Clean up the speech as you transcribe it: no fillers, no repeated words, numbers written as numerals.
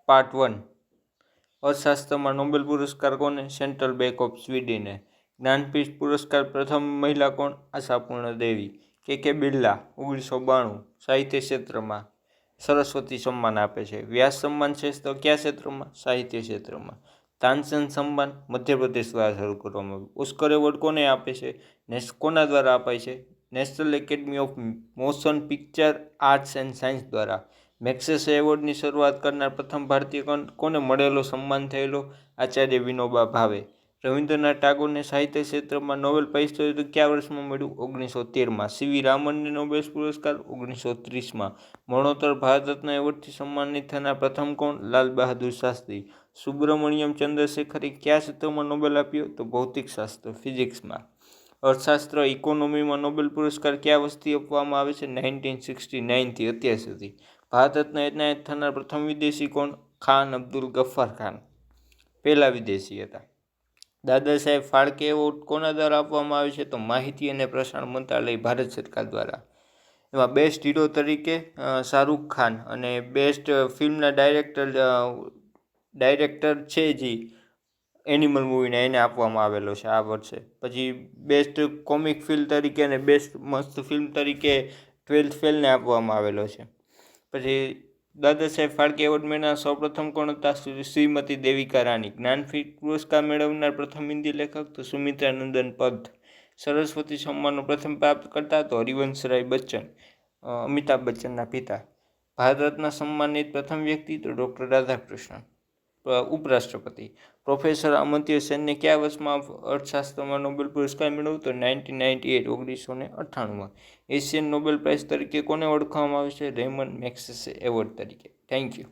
Part 1 અર્થશાસ્ત્રમાં Nobel પુરસ્કાર કોને? Central bank of સ્વીડને. જ્ઞાનપીઠ પુરસ્કાર પ્રથમ મહિલા કોણ? આશાપૂર્ણા દેવી. કે બિરલા 1992 સાહિત્ય ક્ષેત્રમાં. સરસ્વતી સન્માન આપે છે. વ્યાસ સન્માન છે તો કયા ક્ષેત્રમાં? સાહિત્ય ક્ષેત્રમાં. તાનસેન સન્માન મધ્યપ્રદેશ દ્વારા શરૂ કરવામાં આવ્યું. ઓસ્કર એવોર્ડ કોને આપે છે? કોના દ્વારા અપાય છે? National academy of motion picture arts and science દ્વારા. મેક્સેસે એવોર્ડની શરૂઆત કરનાર પ્રથમ ભારતીય કોને મળેલો સન્માન થયેલો? આચાર્ય વિનોબા ભાવે. રવિન્દ્રનાથ ટાગોરને સાહિત્ય ક્ષેત્રમાં નોબેલ પારિતોષિક કયા વર્ષમાં મળ્યું? 1913માં. સીવી રામનને નોબેલ પુરસ્કાર 1930માં. મરણોત્તર ભારત રત્ન એવોર્ડથી સન્માનિત થનાર પ્રથમ કોણ? લાલ બહાદુર શાસ્ત્રી. સુબ્રમણ્યમ ચંદ્રશેખરે કયા ક્ષેત્રમાં નોબેલ આપ્યો? તો ભૌતિકશાસ્ત્ર ફિઝિક્સમાં. અર્થશાસ્ત્ર ઇકોનોમીમાં નોબેલ પુરસ્કાર કયા વર્ષથી આપવામાં આવે છે? 1969થી અત્યાર સુધી. ભારત રત્ન એનાયત થનાર પ્રથમ વિદેશી કોણ? ખાન અબ્દુલ ગફ્ફાર ખાન પહેલા વિદેશી હતા. દાદા સાહેબ ફાળકે એવોર્ડ કોના દ્વારા આપવામાં આવે છે? તો માહિતી અને પ્રસારણ મંત્રાલય ભારત સરકાર દ્વારા. એમાં બેસ્ટ હીરો તરીકે શાહરૂખ ખાન અને બેસ્ટ ફિલ્મના ડાયરેક્ટર છે જે એનિમલ મૂવીના એને આપવામાં આવેલો છે આ વર્ષે. પછી બેસ્ટ કોમિક ફિલ્મ તરીકે અને બેસ્ટ મસ્ત ફિલ્મ તરીકે 12th ફેલને આપવામાં આવેલો છે. પછી દાદા સાહેબ ફાળકે એવોર્ડ મેળવનાર સૌપ્રથમ કોણ હતા? શ્રીમતી દેવિકા રાણી. જ્ઞાનપીઠ પુરસ્કાર મેળવનાર પ્રથમ હિન્દી લેખક તો સુમિત્રાનંદન પંત. સરસ્વતી સન્માનનો પ્રથમ પ્રાપ્તકર્તા તો હરિવંશરાય બચ્ચન, અમિતાભ બચ્ચનના પિતા. ભારત રત્ન સન્માનિત પ્રથમ વ્યક્તિ તો ડૉક્ટર રાધાકૃષ્ણન. ઉપરાષ્ટ્રપતિ પ્રોફેસર અમર્ત્ય સેનને કયા વર્ષમાં અર્થશાસ્ત્રમાં નોબેલ પુરસ્કાર મેળવ્યો? તો 1998 1998માં. એશિયન નોબેલ પ્રાઇઝ તરીકે કોને ઓળખવામાં આવે છે? રેમન્ડ મેગ્સેસે એવોર્ડ તરીકે. Thank you.